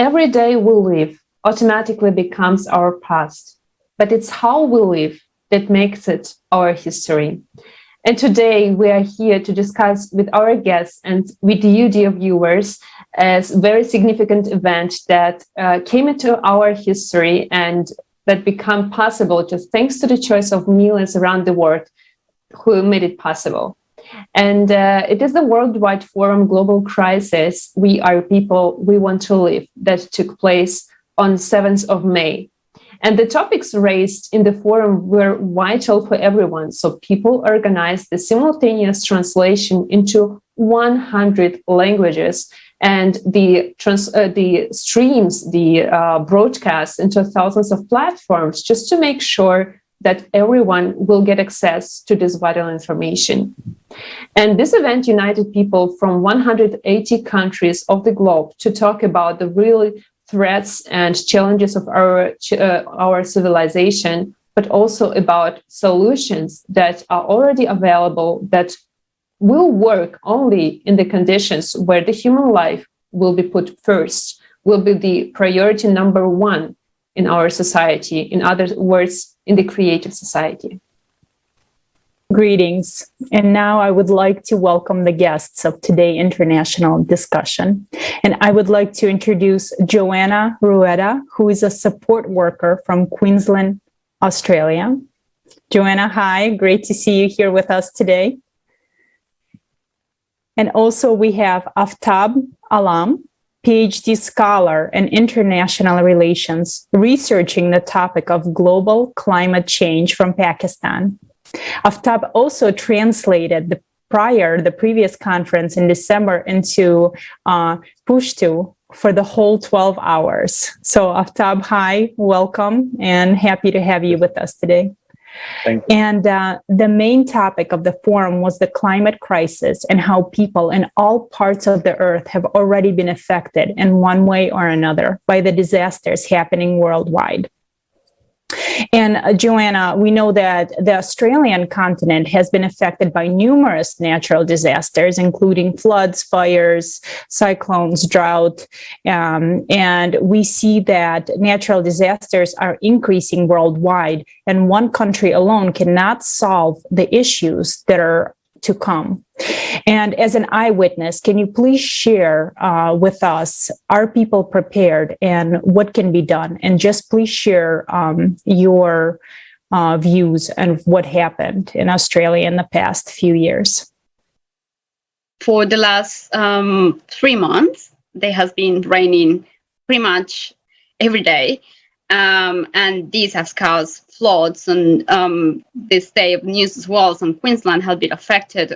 Every day we live automatically becomes our past, but it's how we live that makes it our history. And today we are here to discuss with our guests and with you, dear viewers, a very significant event that came into our history and that became possible just thanks to the choice of millions around the world who made it possible. And it is the Worldwide Forum Global Crisis, We Are People, We Want to Live, that took place on 7th of May. And the topics raised in the forum were vital for everyone. So people organized the simultaneous translation into 100 languages and the streams, the broadcasts into thousands of platforms just to make sure that everyone will get access to this vital information. And this event united people from 180 countries of the globe to talk about the really threats and challenges of our civilization, but also about solutions that are already available that will work only in the conditions where the human life will be put first, will be the priority number one in our society, in other words, in the creative society. Greetings. And now I would like to welcome the guests of today's international discussion. And I would like to introduce Johanna Rueda, who is a support worker from Queensland, Australia. Johanna, hi, great to see you here with us today. And also we have Aftab Alam, PhD scholar in international relations, researching the topic of global climate change from Pakistan. Aftab also translated the previous conference in December into Pashto for the whole 12 hours. So Aftab, hi, welcome, and happy to have you with us today. Thank you. And the main topic of the forum was the climate crisis and how people in all parts of the earth have already been affected in one way or another by the disasters happening worldwide. And Johanna, we know that the Australian continent has been affected by numerous natural disasters, including floods, fires, cyclones, drought. And we see that natural disasters are increasing worldwide, and one country alone cannot solve the issues that are to come. And as an eyewitness, can you please share with us, are people prepared and what can be done? And just please share your views and what happened in Australia in the past few years. For the last 3 months, there has been raining pretty much every day. And these have caused floods, and the state of New South Wales and Queensland have been affected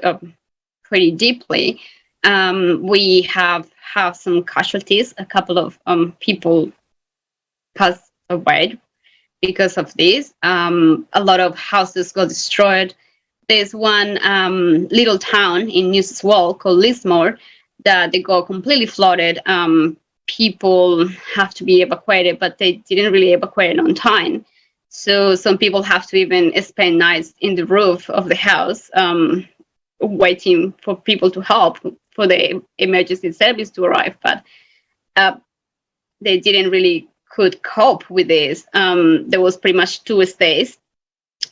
pretty deeply. We have some casualties. A couple of people passed away because of this. A lot of houses got destroyed. There's one little town in New South Wales called Lismore that they got completely flooded. People have to be evacuated, but they didn't really evacuate on time. So some people have to even spend nights in the roof of the house, waiting for people to help for the emergency service to arrive. But they didn't really could cope with this. There was pretty much 2 stays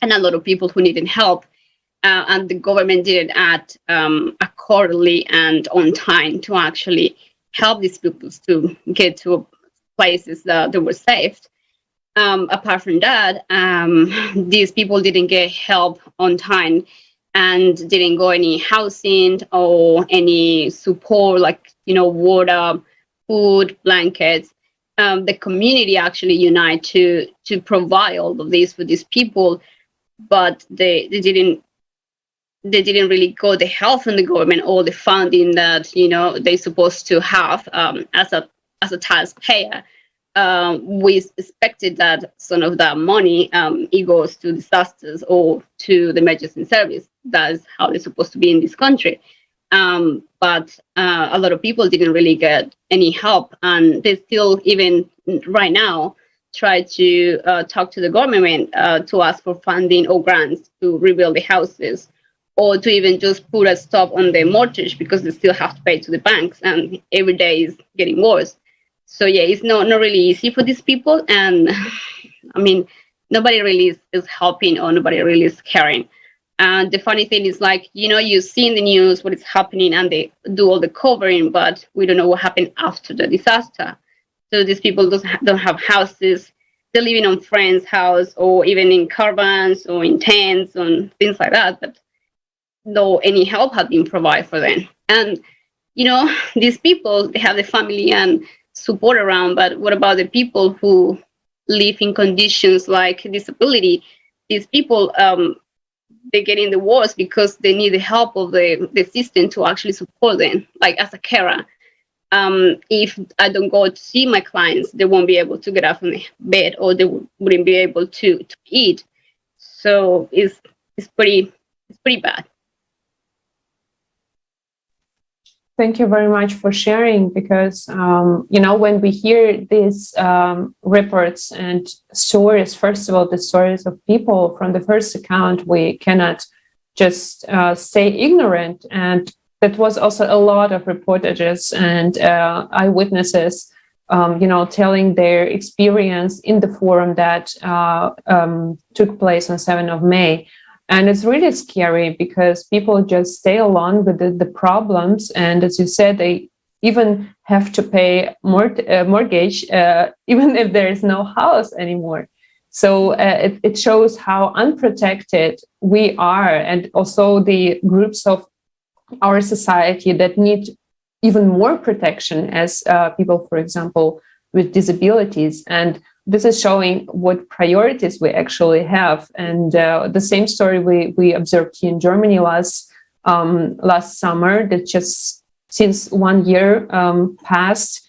and a lot of people who needed help. And the government didn't act accordingly and on time to actually help these people to get to places that they were saved. Apart from that, these people didn't get help on time and didn't go any housing or any support like, water, food, blankets. The community actually unite to provide all of this for these people, but they didn't really go the help from the government or the funding that they're supposed to have as a taxpayer. We expected that some of that money it goes to disasters or to the emergency service. That's how they're supposed to be in this country. But a lot of people didn't really get any help, and they still, even right now, try to talk to the government to ask for funding or grants to rebuild the houses, or to even just put a stop on the mortgage because they still have to pay to the banks, and every day is getting worse. So yeah, it's not really easy for these people, and I mean, nobody really is helping, or nobody really is caring. And the funny thing is, like, you see in the news what is happening, and they do all the covering, but we don't know what happened after the disaster. So these people don't have houses. They're living on friends' house, or even in caravans or in tents and things like that. But no any help had been provided for them. And these people, they have the family and support around, but what about the people who live in conditions like disability? These people, they get in the worst because they need the help of the system to actually support them. Like, as a carer, if I don't go to see my clients, they won't be able to get up from the bed, or they wouldn't be able to eat. So it's pretty bad. Thank you very much for sharing, because, when we hear these reports and stories, first of all, the stories of people from the first account, we cannot just stay ignorant. And that was also a lot of reportages and eyewitnesses, telling their experience in the forum that took place on 7th of May. And it's really scary because people just stay along with the problems. And as you said, they even have to pay mortgage, even if there is no house anymore. So it shows how unprotected we are, and also the groups of our society that need even more protection, as people, for example, with disabilities. And this is showing what priorities we actually have. And the same story we observed here in Germany last summer, that just since 1 year passed,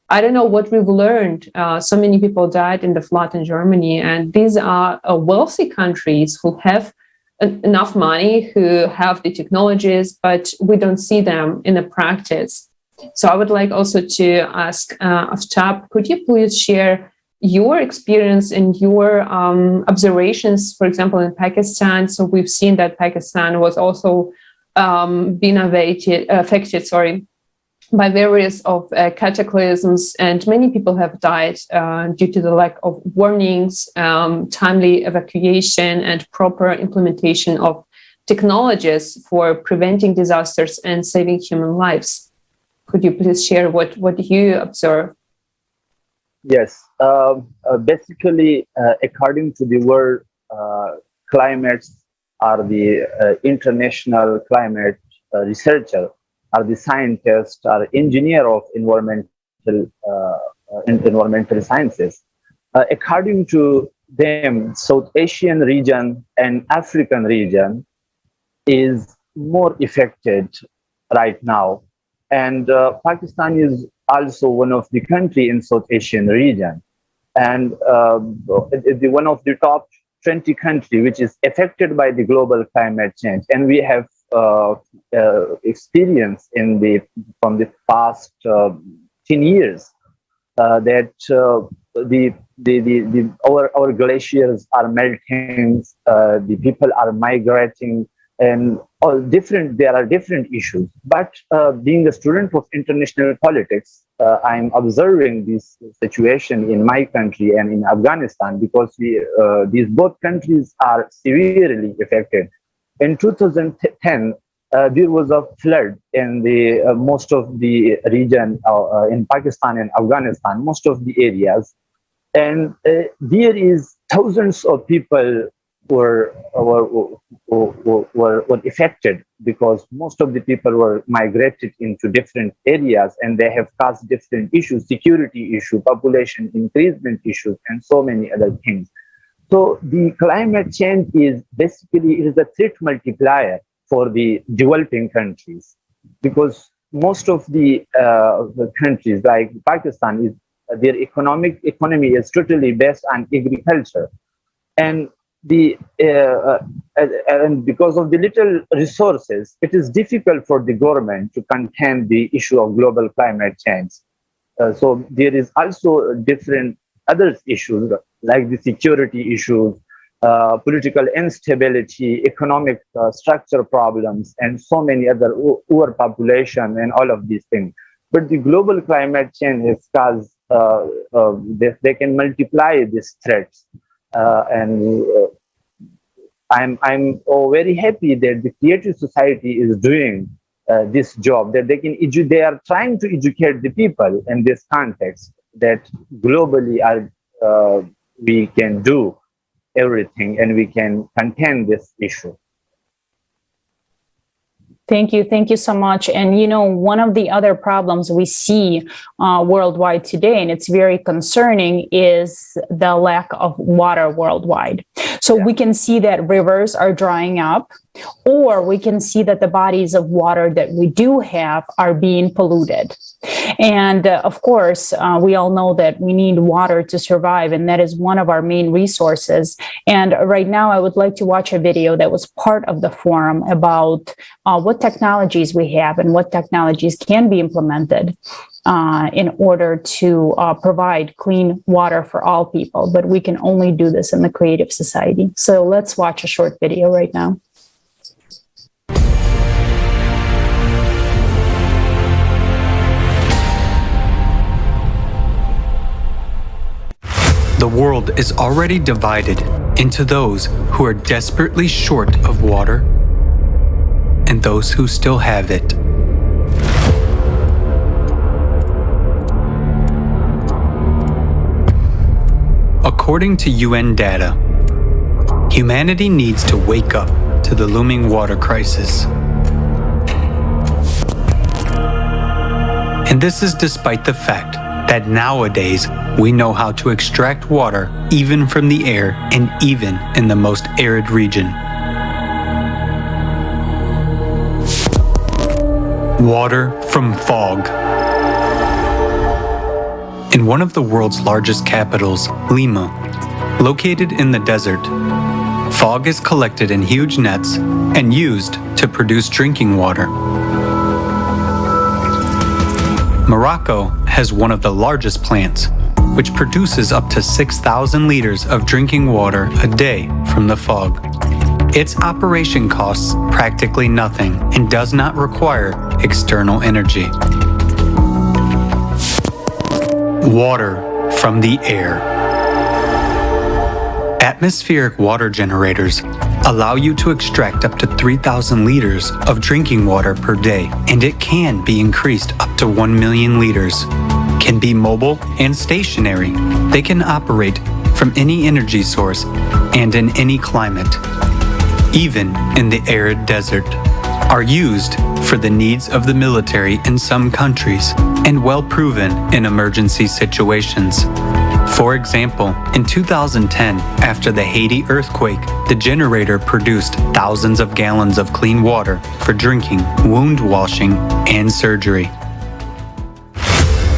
I don't know what we've learned. So many people died in the flood in Germany. And these are wealthy countries who have enough money, who have the technologies, but we don't see them in the practice. So I would like also to ask Aftab, could you please share your experience and your observations, for example, in Pakistan? So we've seen that Pakistan was also being affected by various of cataclysms, and many people have died due to the lack of warnings, timely evacuation, and proper implementation of technologies for preventing disasters and saving human lives. Could you please share what you observe? Yes. Basically, according to the World Climates, are the international climate researcher, are the scientists, are engineer of environmental sciences. According to them, South Asian region and African region is more affected right now. And Pakistan is also one of the country in South Asian region, and one of the top 20 country which is affected by the global climate change. And we have experience from the past 10 years that our glaciers are melting, the people are migrating, and there are different issues. But being a student of international politics, I'm observing this situation in my country and in Afghanistan, because these both countries are severely affected. In 2010, there was a flood in the most of the region in Pakistan and Afghanistan, most of the areas, and there is thousands of people were affected, because most of the people were migrated into different areas, and they have caused different issues, security issue, population increasement issues, and so many other things. So the climate change is basically a threat multiplier for the developing countries, because most of the countries like Pakistan, their economy is totally based on agriculture, and and because of the little resources, it is difficult for the government to contain the issue of global climate change. So there is also different other issues like the security issues, political instability, economic structure problems, and so many other overpopulation and all of these things. But the global climate change has caused they can multiply these threats. I'm very happy that the creative society is doing this job, that they are trying to educate the people in this context, that globally we can do everything and we can contain this issue. Thank you. Thank you so much. And, one of the other problems we see worldwide today, and it's very concerning, is the lack of water worldwide. So we can see that rivers are drying up, or we can see that the bodies of water that we do have are being polluted. And of course, we all know that we need water to survive, and that is one of our main resources. And right now, I would like to watch a video that was part of the forum about what technologies we have and what technologies can be implemented in order to provide clean water for all people. But we can only do this in the creative society. So let's watch a short video right now. The world is already divided into those who are desperately short of water and those who still have it. According to UN data, humanity needs to wake up to the looming water crisis. And this is despite the fact that nowadays we know how to extract water even from the air and even in the most arid region. Water from fog. In one of the world's largest capitals, Lima, located in the desert, fog is collected in huge nets and used to produce drinking water. Morocco has one of the largest plants, which produces up to 6,000 liters of drinking water a day from the fog. Its operation costs practically nothing and does not require external energy. Water from the air. Atmospheric water generators allow you to extract up to 3,000 liters of drinking water per day, and it can be increased up to 1 million liters. Can be mobile and stationary. They can operate from any energy source and in any climate, even in the arid desert, are used for the needs of the military in some countries and well proven in emergency situations. For example, in 2010, after the Haiti earthquake, the generator produced thousands of gallons of clean water for drinking, wound washing, and surgery.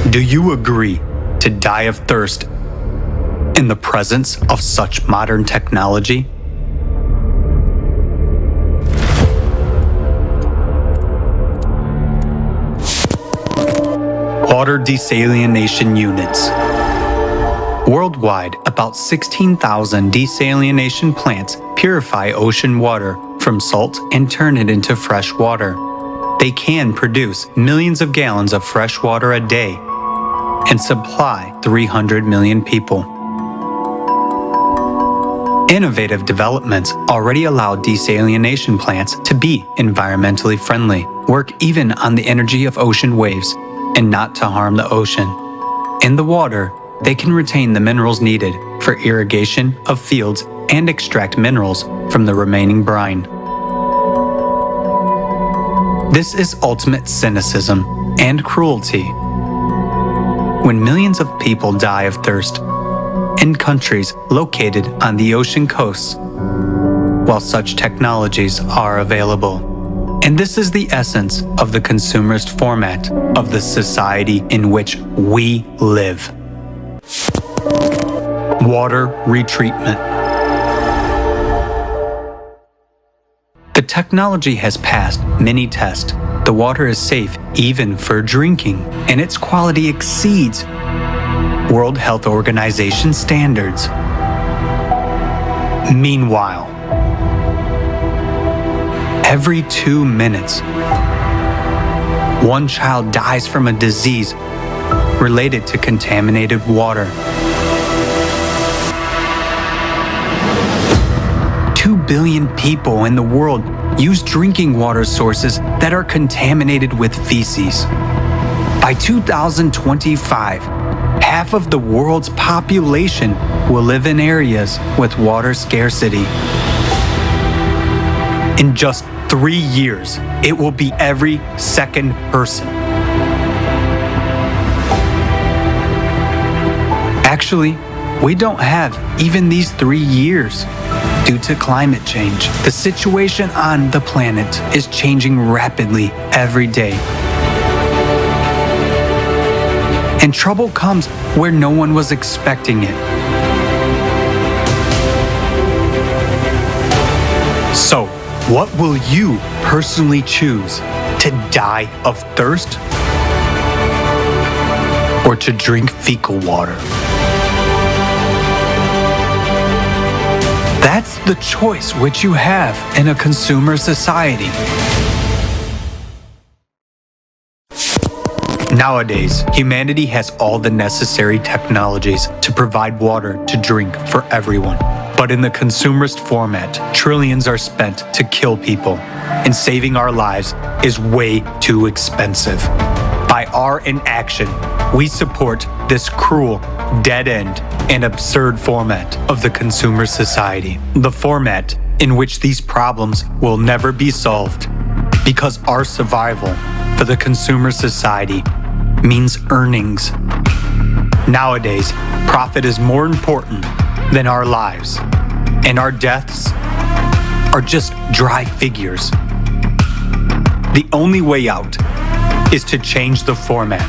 Do you agree to die of thirst in the presence of such modern technology? Water desalination units. Worldwide, about 16,000 desalination plants purify ocean water from salt and turn it into fresh water. They can produce millions of gallons of fresh water a day and supply 300 million people. Innovative developments already allow desalination plants to be environmentally friendly, work even on the energy of ocean waves, and not to harm the ocean. In the water, they can retain the minerals needed for irrigation of fields and extract minerals from the remaining brine. This is ultimate cynicism and cruelty. When millions of people die of thirst in countries located on the ocean coasts, while such technologies are available. And this is the essence of the consumerist format of the society in which we live. Water retreatment. The technology has passed many tests. The water is safe even for drinking, and its quality exceeds World Health Organization standards. Meanwhile, every 2 minutes, one child dies from a disease related to contaminated water. 2 billion people in the world use drinking water sources that are contaminated with feces. By 2025, half of the world's population will live in areas with water scarcity. In just 3 years, it will be every second person. Actually, we don't have even these 3 years. Due to climate change, the situation on the planet is changing rapidly every day. And trouble comes where no one was expecting it. So, what will you personally choose? To die of thirst? Or to drink fecal water? That's the choice which you have in a consumer society. Nowadays, humanity has all the necessary technologies to provide water to drink for everyone. But in the consumerist format, trillions are spent to kill people, and saving our lives is way too expensive. By our inaction, we support this cruel, dead-end, and absurd format of the consumer society. The format in which these problems will never be solved, because our survival for the consumer society means earnings. Nowadays, profit is more important than our lives, and our deaths are just dry figures. The only way out is to change the format.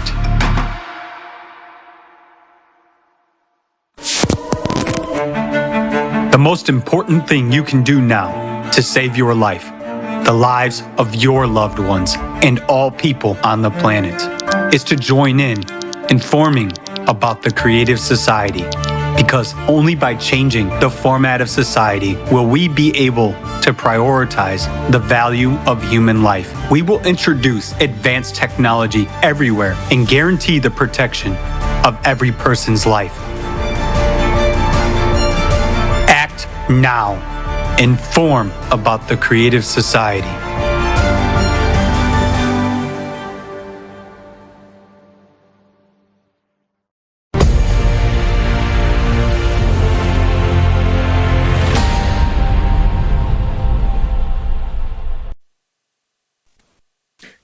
The most important thing you can do now to save your life, the lives of your loved ones, and all people on the planet, is to join in informing about the creative society. Because only by changing the format of society will we be able to prioritize the value of human life. We will introduce advanced technology everywhere and guarantee the protection of every person's life. Act now. Inform about the creative society.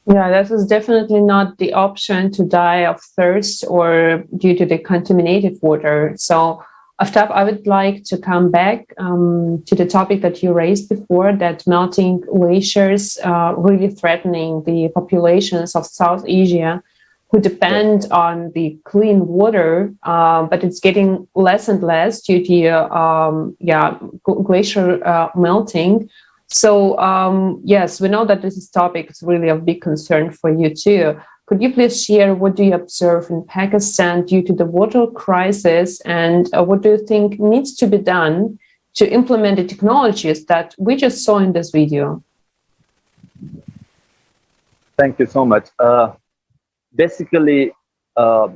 Yeah, this is definitely not the option to die of thirst or due to the contaminated water. So, Aftab, I would like to come back to the topic that you raised before, that melting glaciers really threatening the populations of South Asia who depend on the clean water, but it's getting less and less due to glacier melting. So, yes, we know that this topic is really of big concern for you too. Could you please share what do you observe in Pakistan due to the water crisis, and what do you think needs to be done to implement the technologies that we just saw in this video? Thank you so much. Basically, all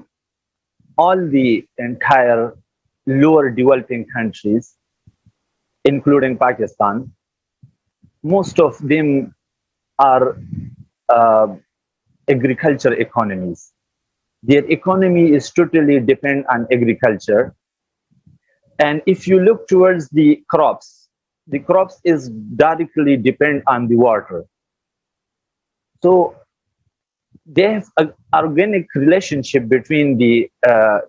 the entire lower developing countries, including Pakistan, most of them are agriculture economies. Their economy is totally dependent on agriculture. And if you look towards the crops is directly dependent on the water. So they have an organic relationship between the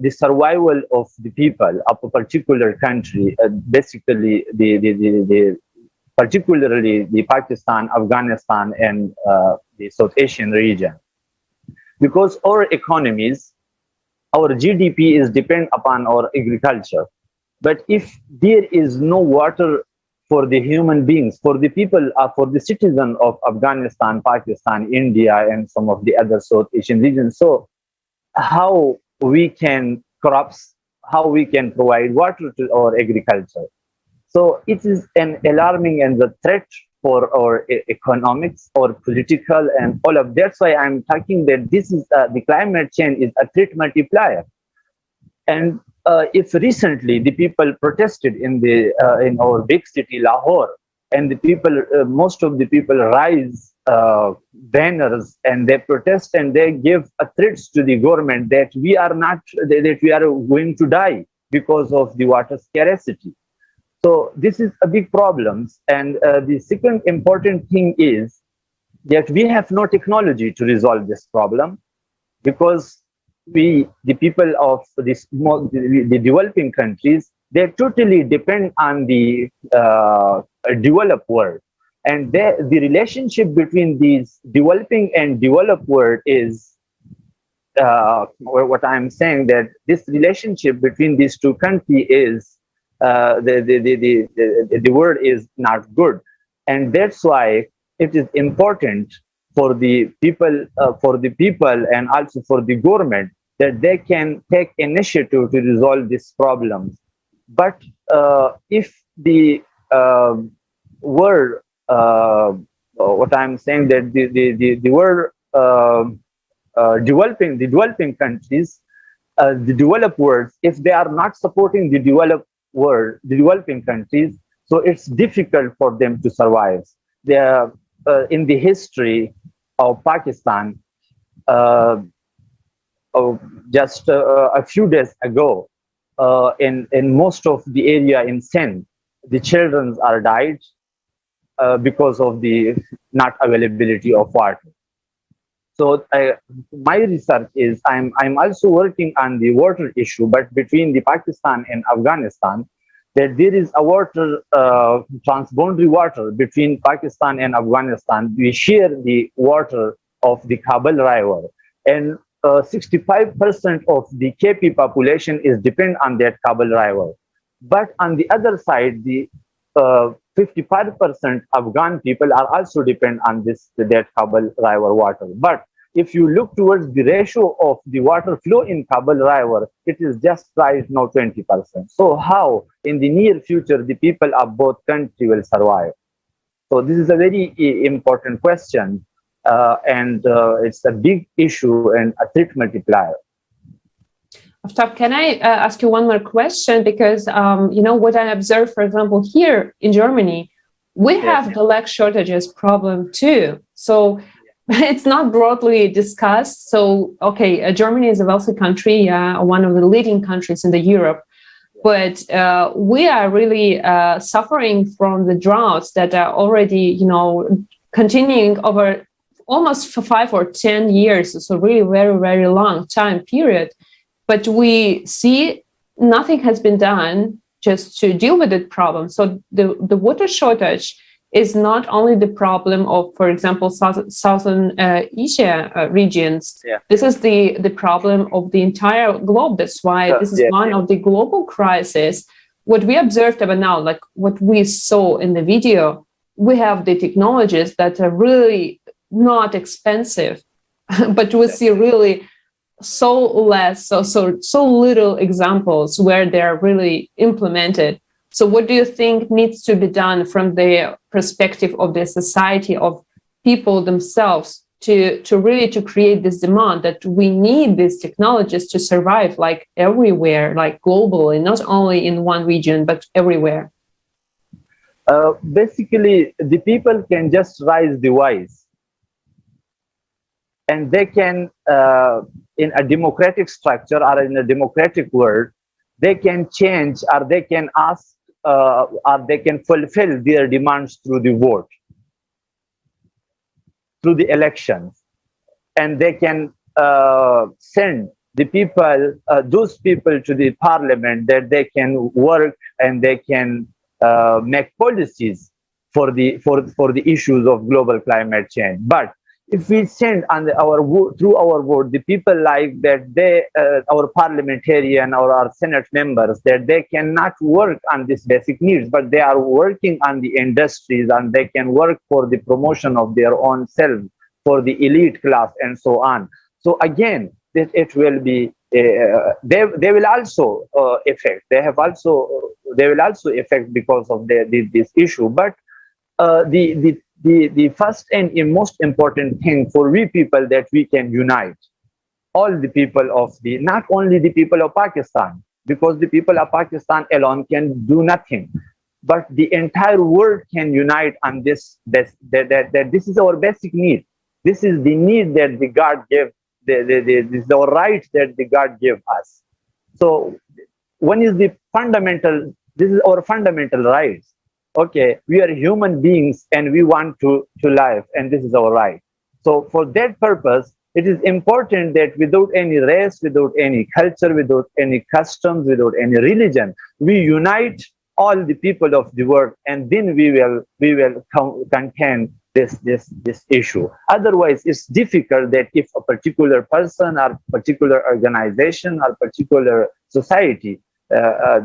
survival of the people of a particular country, basically particularly the Pakistan, Afghanistan, and the South Asian region. Because our economies, our GDP is dependent upon our agriculture. But if there is no water for the human beings, for the people, for the citizens of Afghanistan, Pakistan, India, and some of the other South Asian regions, so how we can provide water to our agriculture? So it is an alarming and the threat for our economics or political and all of. That's why I'm talking that this is the climate change is a threat multiplier. And if recently the people protested in our big city Lahore, and the people, most of the people rise banners and they protest and they give threats to the government that we are not, that we are going to die because of the water scarcity. So this is a big problem. And the second important thing is that we have no technology to resolve this problem, because the people of the developing countries, they totally depend on the developed world. And the relationship between these developing and developed world is what I'm saying, that this relationship between these two countries is the word is not good. And that's why it is important for the people and also for the government that they can take initiative to resolve these problems. But if the word, what I'm saying, that the word developing countries, the developed world, if they are not supporting the developed world, the developing countries, so it's difficult for them to survive. In the history of Pakistan, just a few days ago, in most of the area in Sindh, the children are died because of the not availability of water. So my research is, I'm also working on the water issue, but between the Pakistan and Afghanistan, that there is a water transboundary water between Pakistan and Afghanistan. We share the water of the Kabul River, and 65% of the KP population is depend on that Kabul River. But on the other side, the 55% Afghan people are also depend on that Kabul River water. But if you look towards the ratio of the water flow in Kabul River, it is just right now 20%. So how in the near future the people of both countries will survive? So this is a very important question, and it's a big issue and a threat multiplier. Aftab, can I ask you one more question? Because you know what I observed, for example, here in Germany, we have the lag shortages problem too. So it's not broadly discussed. So, okay, Germany is a wealthy country, one of the leading countries in the Europe, but we are really suffering from the droughts that are already, you know, continuing over almost 5 or 10 years. So really very, very long time period. But we see nothing has been done just to deal with the problem. So the water shortage is not only the problem of, for example, Southern Asia regions. Yeah. This is the problem of the entire globe. That's why this is one of the global crises. What we observed about now, like what we saw in the video, we have the technologies that are really not expensive, but we see really so little examples where they're really implemented. So what do you think needs to be done from the perspective of the society, of people themselves, to really to create this demand that we need these technologies to survive, like everywhere, like globally, not only in one region, but everywhere? Basically, the people can just raise the voice, and they can, in a democratic structure or in a democratic world, they can change, or they can ask, or they can fulfill their demands through the vote, through the elections, and they can send the people, those people to the parliament, that they can work and they can make policies for the issues of global climate change. But if we send through our vote, the people like that, our parliamentarian or our Senate members, that they cannot work on these basic needs, but they are working on the industries, and they can work for the promotion of their own self, for the elite class, and so on. So again, it will be, they will also affect. They will also affect because of this issue. But the first and most important thing for we people that we can unite all the people of not only the people of Pakistan, because the people of Pakistan alone can do nothing, but the entire world can unite on that this is our basic need. This is the need that the God gave, this is our right that the God gave us. So one is the fundamental, this is our fundamental rights. Okay, we are human beings and we want to live, and this is our right. So for that purpose, it is important that without any race, without any culture, without any customs, without any religion, we unite all the people of the world, and then we will contain this issue. Otherwise, it's difficult that if a particular person or particular organization or particular society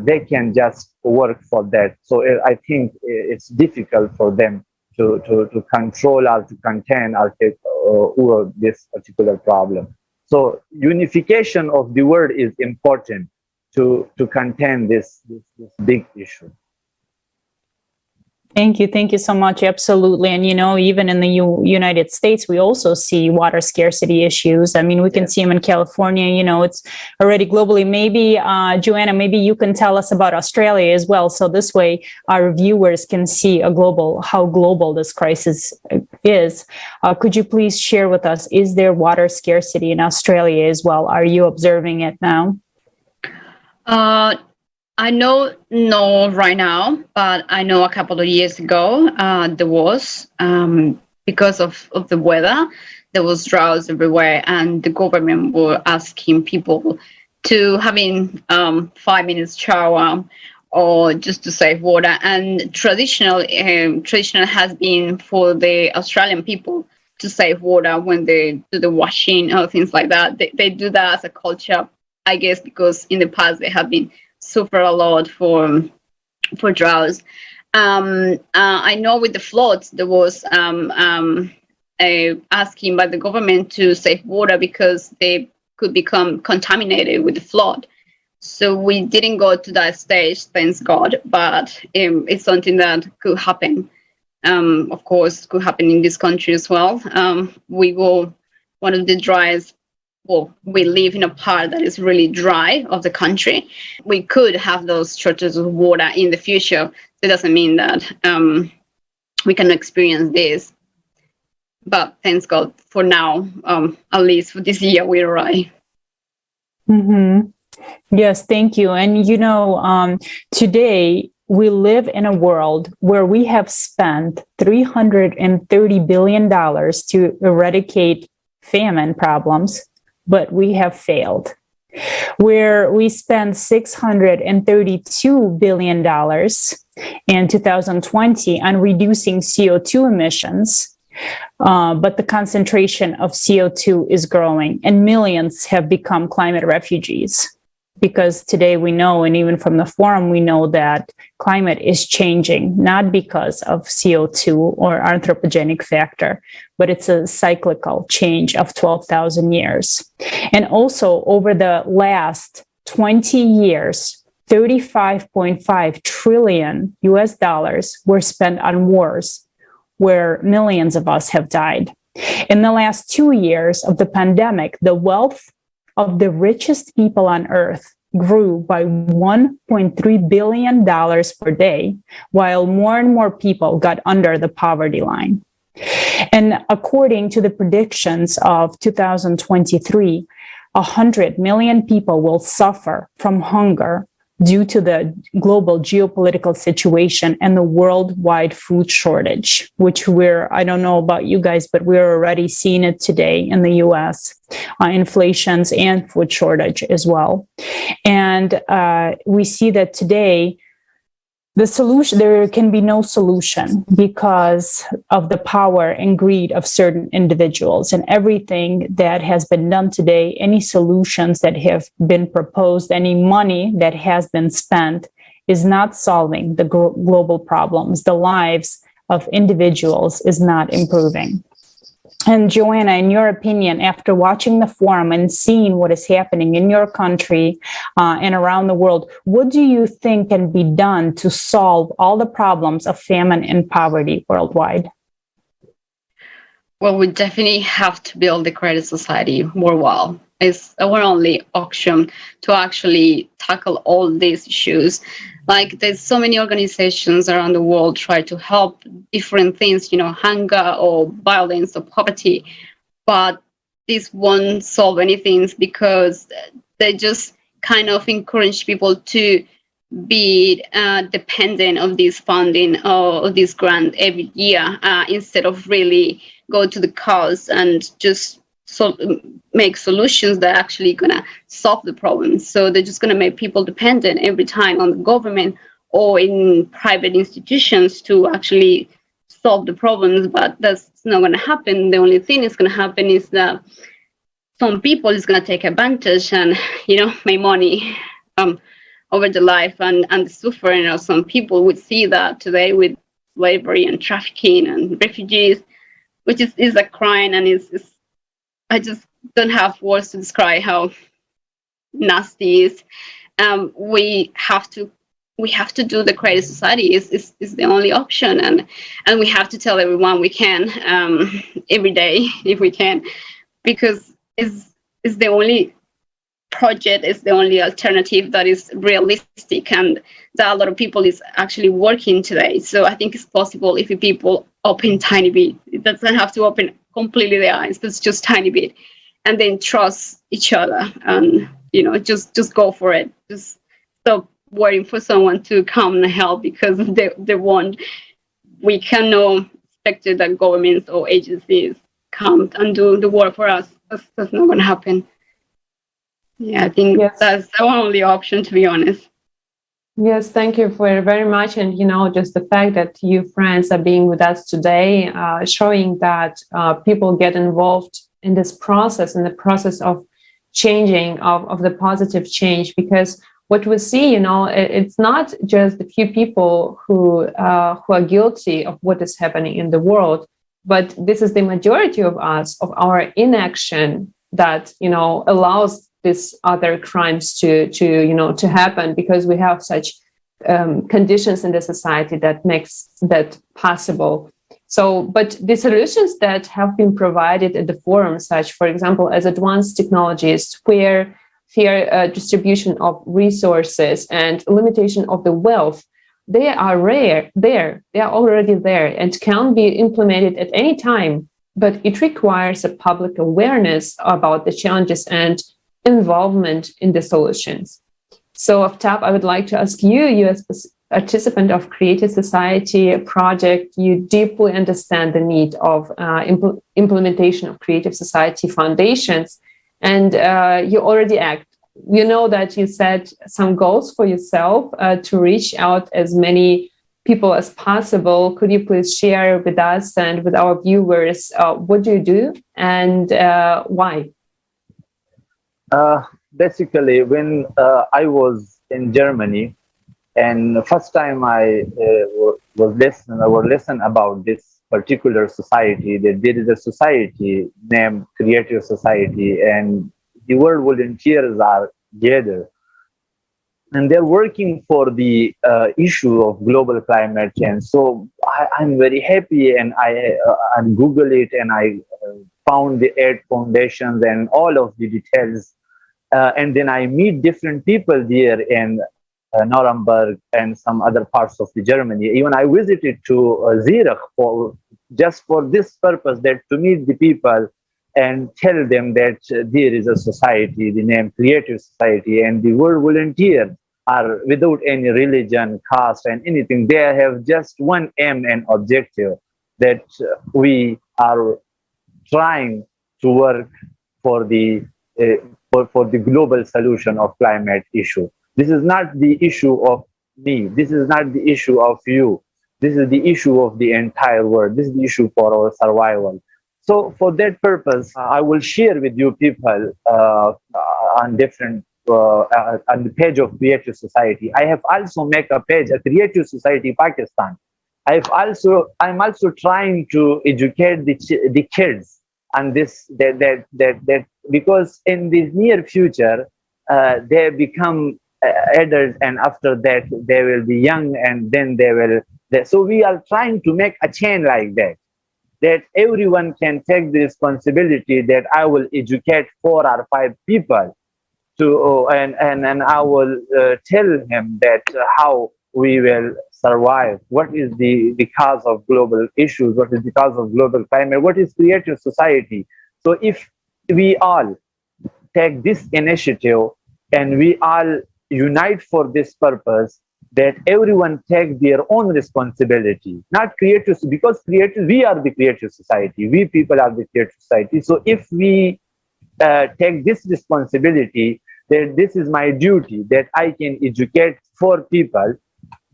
they can just work for that. So I think it's difficult for them to control or to contain or take over this particular problem. So unification of the world is important to contain this big issue. Thank you so much. Absolutely. And, even in the United States, we also see water scarcity issues. I mean, we can see them in California, it's already globally. Maybe, Johanna, maybe you can tell us about Australia as well. So this way our viewers can see how global this crisis is. Could you please share with us, is there water scarcity in Australia as well? Are you observing it now? I know no right now, but I know a couple of years ago there was, because of the weather, there was droughts everywhere, and the government were asking people to having 5 minutes shower or just to save water. And traditional has been for the Australian people to save water when they do the washing or things like that. They do that as a culture, I guess, because in the past they have been suffer a lot for droughts. I know with the floods there was asking by the government to save water because they could become contaminated with the flood. So we didn't go to that stage, thanks God, but it's something that could happen. Of course, could happen in this country as well. We go one of the driest. Well, we live in a part that is really dry of the country. We could have those shortages of water in the future. It doesn't mean that we can experience this. But thanks God for now, at least for this year, we're all right. Mm-hmm. Yes, thank you. And, today we live in a world where we have spent $330 billion to eradicate famine problems, but we have failed. Where we spent $632 billion in 2020 on reducing CO2 emissions, but the concentration of CO2 is growing, and millions have become climate refugees. Because today we know, and even from the forum, we know that climate is changing, not because of CO2 or anthropogenic factor, but it's a cyclical change of 12,000 years. And also over the last 20 years, $35.5 trillion were spent on wars where millions of us have died. In the last 2 years of the pandemic, the wealth of the richest people on earth grew by $1.3 billion per day, while more and more people got under the poverty line. And according to the predictions of 2023, 100 million people will suffer from hunger due to the global geopolitical situation and the worldwide food shortage, which I don't know about you guys, but we're already seeing it today in the US, inflations and food shortage as well. And we see that today, there can be no solution because of the power and greed of certain individuals, and everything that has been done today, any solutions that have been proposed, any money that has been spent is not solving the global problems. The lives of individuals is not improving. And Johanna, in your opinion, after watching the forum and seeing what is happening in your country and around the world, what do you think can be done to solve all the problems of famine and poverty worldwide? Well, we definitely have to build the credit society worldwide. It's our only option to actually tackle all these issues. Like there's so many organizations around the world try to help different things, hunger or violence or poverty, but this won't solve anything because they just kind of encourage people to be dependent of this funding or this grant every year instead of really go to the cause and just make solutions that are actually going to solve the problem. So they're just going to make people dependent every time on the government or in private institutions to actually solve the problems, but that's not going to happen. The only thing that's going to happen is that some people is going to take advantage and make money over the life and the suffering of some people. We see that today with slavery and trafficking and refugees, which is a crime, and it's I just don't have words to describe how nasty it is. We have to do the credit society is the only option, and we have to tell everyone we can every day if we can, because it's the only project, is the only alternative that is realistic and that a lot of people is actually working today. So I think it's possible if people open tiny bit. It doesn't have to open completely their eyes, but it's just tiny bit, and then trust each other and just go for it. Just stop waiting for someone to come and help because they won't. We cannot expect that governments or agencies come and do the work for us. That's not going to happen. Yeah, I think that's our only option, to be honest. Yes, thank you for very much. And, just the fact that you friends are being with us today, showing that people get involved in this process, in the process of changing, of the positive change, because what we see, it's not just a few people who are guilty of what is happening in the world, but this is the majority of us, of our inaction that, allows these other crimes to happen, because we have such conditions in the society that makes that possible. So, but the solutions that have been provided at the forum, such, for example, as advanced technologies, fair distribution of resources and limitation of the wealth, they are rare. They are already there and can be implemented at any time. But it requires a public awareness about the challenges and involvement in the solutions. So, Aftab, I would like to ask you as a participant of Creative Society project, you deeply understand the need of implementation of Creative Society foundations, and you already act. You know that you set some goals for yourself to reach out as many people as possible. Could you please share with us and with our viewers what do you do and why? Basically, when I was in Germany, and first time I was listen about this particular society, that there is a society named Creative Society, and the world volunteers are gathered, and they're working for the issue of global climate change. So I'm very happy, and I Google it, and I found the 8 foundations and all of the details. And then I meet different people there in Nuremberg and some other parts of the Germany. Even I visited to Zurich just for this purpose, that to meet the people and tell them that there is a society, the name Creative Society, and the world volunteers are without any religion, caste, and anything. They have just one aim and objective, that we are trying to work for the for the global solution of climate issue. This is not the issue of me. This is not the issue of you. This is the issue of the entire world. This is the issue for our survival. So for that purpose, I will share with you people on different on the page of Creative Society. I have also make a page, a Creative Society Pakistan. I'm also trying to educate the kids and this that because in the near future they become adults, and after that they will be young, and then so we are trying to make a chain like that, that everyone can take the responsibility, that I will educate 4 or 5 people to and I will tell him that how we will survive, what is the cause of global issues, what is the cause of global climate, what is creative society. So if we all take this initiative and we all unite for this purpose, that everyone take their own responsibility, not creative, because creative, we are the creative society, we people are the creative society. So if we take this responsibility, that this is my duty, that I can educate 4 people,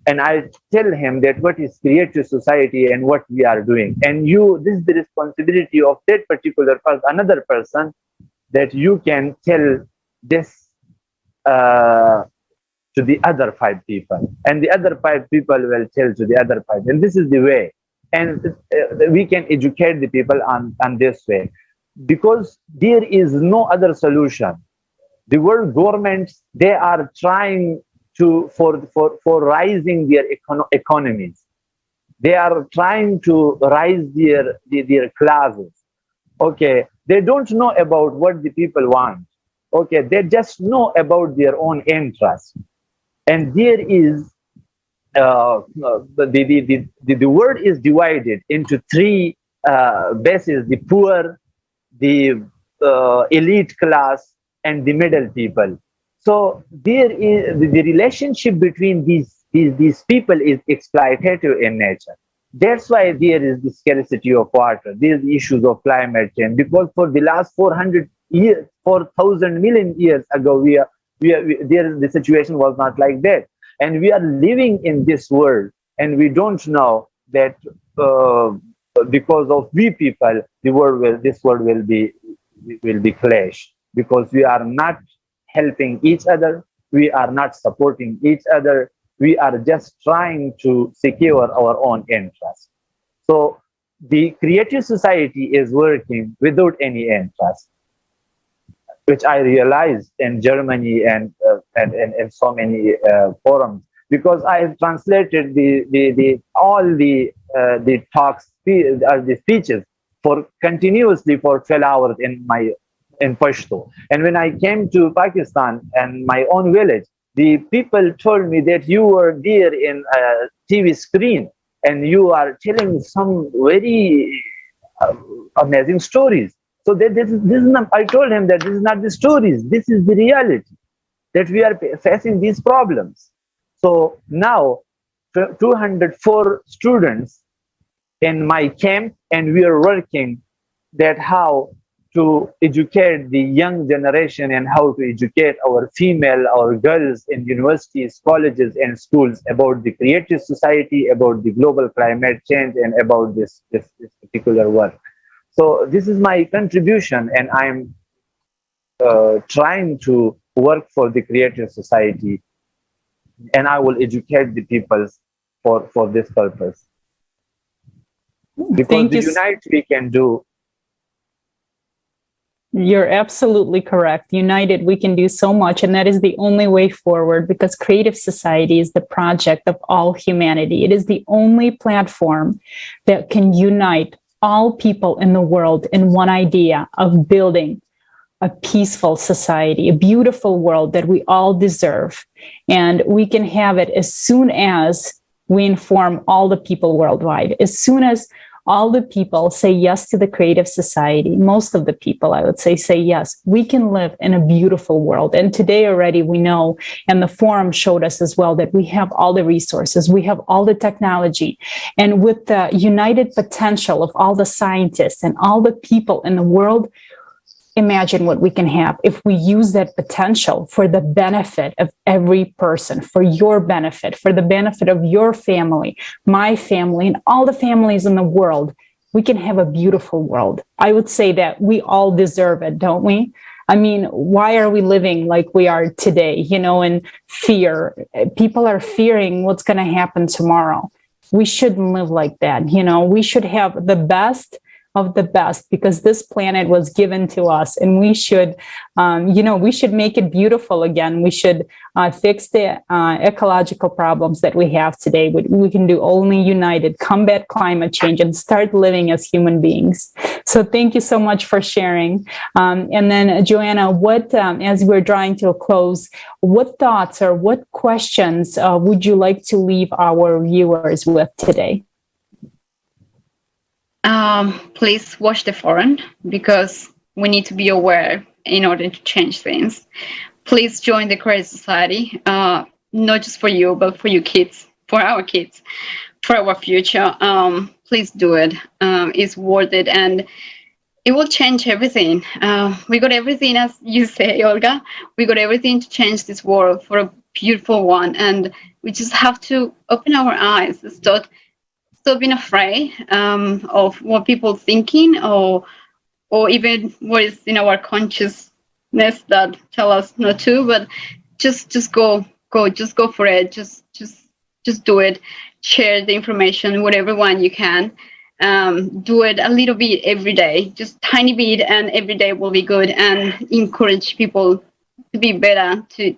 and I tell him that what is creative society and what we are doing, and this is the responsibility of that particular person, another person, that you can tell this to the other 5 people, and the other 5 people will tell to the other 5, and this is the way, and we can educate the people on this way, because there is no other solution. The world governments, they are trying to for rising their economies, they are trying to rise their classes. Okay, they don't know about what the people want. Okay, they just know about their own interest. And there is the world is divided into 3 bases: the poor, the elite class, and the middle people. So there is the relationship between these people is exploitative in nature. That's why there is the scarcity of water. There is the issues of climate change, because for the last 400 years, 4,000 million years ago, the situation was not like that, and we are living in this world, and we don't know that because of we people, this world will be clashed, because we are not helping each other, we are not supporting each other, we are just trying to secure our own interests. So the creative society is working without any interest, which I realized in Germany and so many forums, because I have translated all the talks, the speeches for continuously for 12 hours in Pashto. And when I came to Pakistan and my own village, the people told me that you were there in a TV screen and you are telling some very amazing stories. So this is not, I told him that this is not the stories, this is the reality, that we are facing these problems. So now 204 students in my camp, and we are working that how to educate the young generation and how to educate our girls in universities, colleges, and schools about the creative society, about the global climate change, and about this particular work. So this is my contribution, and I'm trying to work for the creative society, and I will educate the people for this purpose. Because the unite we can do. You're absolutely correct. United, we can do so much, and that is the only way forward, because creative society is the project of all humanity. It is the only platform that can unite all people in the world in one idea of building a peaceful society, a beautiful world that we all deserve. And we can have it as soon as we inform all the people worldwide, as soon as all the people say yes to the creative society. Most of the people, I would say yes, we can live in a beautiful world. And today already we know, and the forum showed us as well, that we have all the resources, we have all the technology. And with the united potential of all the scientists and all the people in the world, imagine what we can have if we use that potential for the benefit of every person, for your benefit, for the benefit of your family, my family, and all the families in the world. We can have a beautiful world. I would say that we all deserve it, don't we? I mean, why are we living like we are today, in fear? People are fearing what's going to happen tomorrow. We shouldn't live like that. We should have the best of the best, because this planet was given to us, and we should, we should make it beautiful again. We should fix the ecological problems that we have today. We can do only united, combat climate change, and start living as human beings. So thank you so much for sharing. And then, Johanna, what, as we're drawing to a close, what thoughts or what questions would you like to leave our viewers with today? Please watch the forum, because we need to be aware in order to change things. Please join the Creative Society, not just for you, but for your kids, for our kids, for our future. Please do it. It's worth it, and it will change everything. We got everything, as you say, Olga. We got everything to change this world for a beautiful one, and we just have to open our eyes. Stop being afraid of what people thinking, or even what is in our consciousness that tell us not to. But just go for it. Just do it. Share the information with everyone you can. Do it a little bit every day, just tiny bit, and every day will be good. And encourage people to be better, to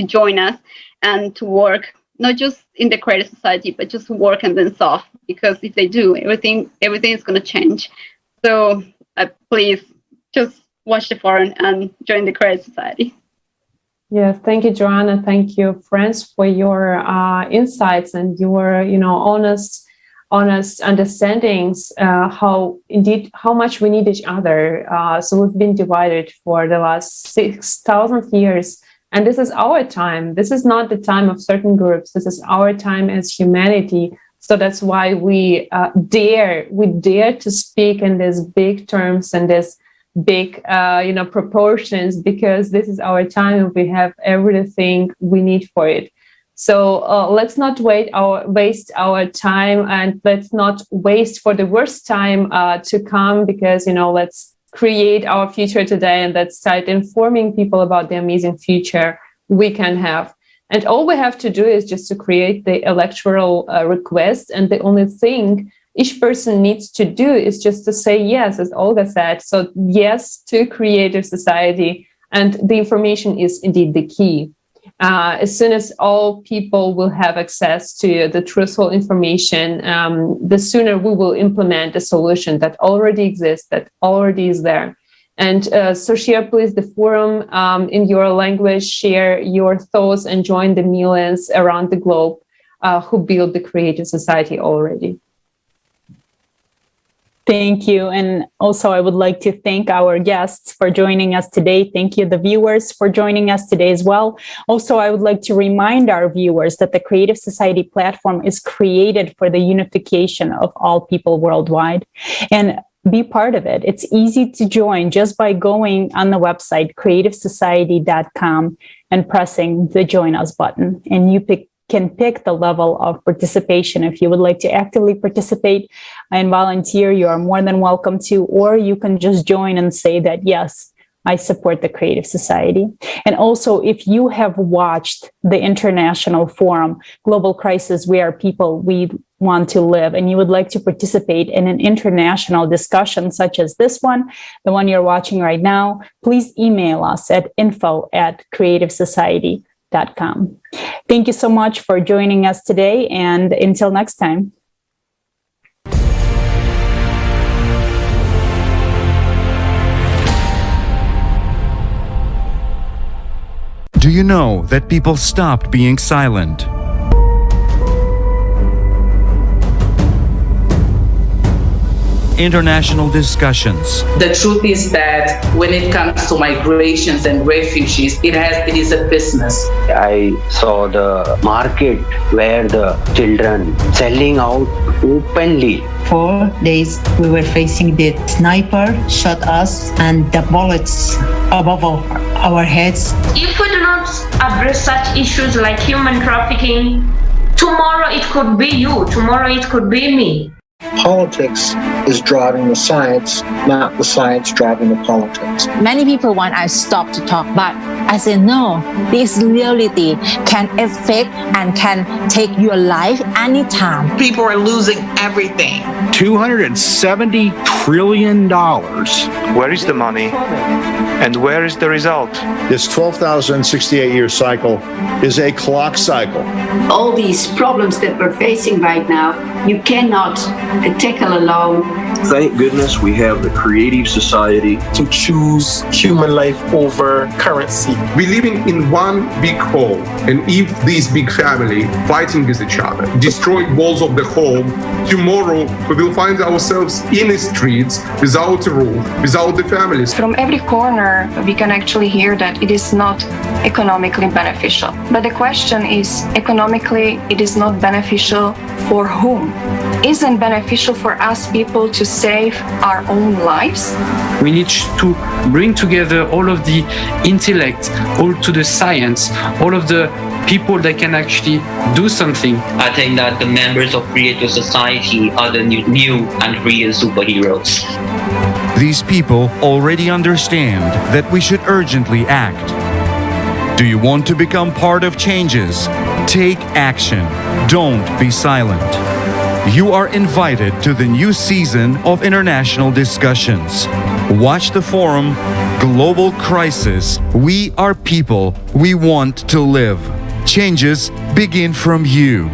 join us and to work, not just in the Creative Society, but just work and then solve. Because if they do, everything is going to change. So please just watch the forum and join the Creative Society. Yes, thank you, Johanna. Thank you, friends, for your insights and your, honest understandings. How much we need each other. So we've been divided for the last 6,000 years. And this is our time. This is not the time of certain groups. This is our time as humanity. So that's why we dare to speak in these big terms and this big, proportions, because this is our time and we have everything we need for it. So let's not waste our time, and let's not waste for the worst time to come, because, let's create our future today, and let's start informing people about the amazing future we can have. And all we have to do is just to create the electoral request. And the only thing each person needs to do is just to say yes, as Olga said. So yes to Creative Society. And the information is indeed the key. As soon as all people will have access to the truthful information, the sooner we will implement a solution that already exists, that already is there. And so share, please, the forum in your language, share your thoughts, and join the millions around the globe who build the Creative Society already. Thank you. And also, I would like to thank our guests for joining us today. Thank you, the viewers, for joining us today as well. Also, I would like to remind our viewers that the Creative Society platform is created for the unification of all people worldwide. And be part of it. It's easy to join just by going on the website, creativesociety.com, and pressing the Join Us button. And you can pick the level of participation. If you would like to actively participate and volunteer, you are more than welcome to, or you can just join and say that, yes, I support the Creative Society. And also, if you have watched the international forum, Global Crisis, Where People We Want to Live, and you would like to participate in an international discussion such as this one, the one you're watching right now, please email us at info@creativesociety.com. Thank you so much for joining us today, and until next time. Do you know that people stopped being silent? International discussions. The truth is that when it comes to migrations and refugees, it is a business. I saw the market where the children selling out openly. 4 days we were facing the sniper shot us and the bullets above our heads. If we do not address such issues like human trafficking, tomorrow it could be you, tomorrow it could be me. Politics is driving the science, not the science driving the politics. Many people want I stop to talk, but I say no. This reality can affect and can take your life anytime. People are losing everything. $270 trillion. Where is the money? And where is the result? This 12,068-year cycle is a clock cycle. All these problems that we're facing right now, you cannot tackle alone. Thank goodness we have the creative society to choose human life over currency. We're living in one big home, and if this big family fighting with each other, destroying walls of the home, tomorrow we will find ourselves in the streets without a roof, without the families. From every corner, we can actually hear that it is not economically beneficial. But the question is, economically, it is not beneficial for whom? Isn't beneficial for us people to save our own lives? We need to bring together all of the intellect, all to the science, all of the people that can actually do something. I think that the members of Creative Society are the new and real superheroes. These people already understand that we should urgently act. Do you want to become part of changes? Take action. Don't be silent. You are invited to the new season of international discussions. Watch the forum, Global Crisis. We are people. We want to live. Changes begin from you.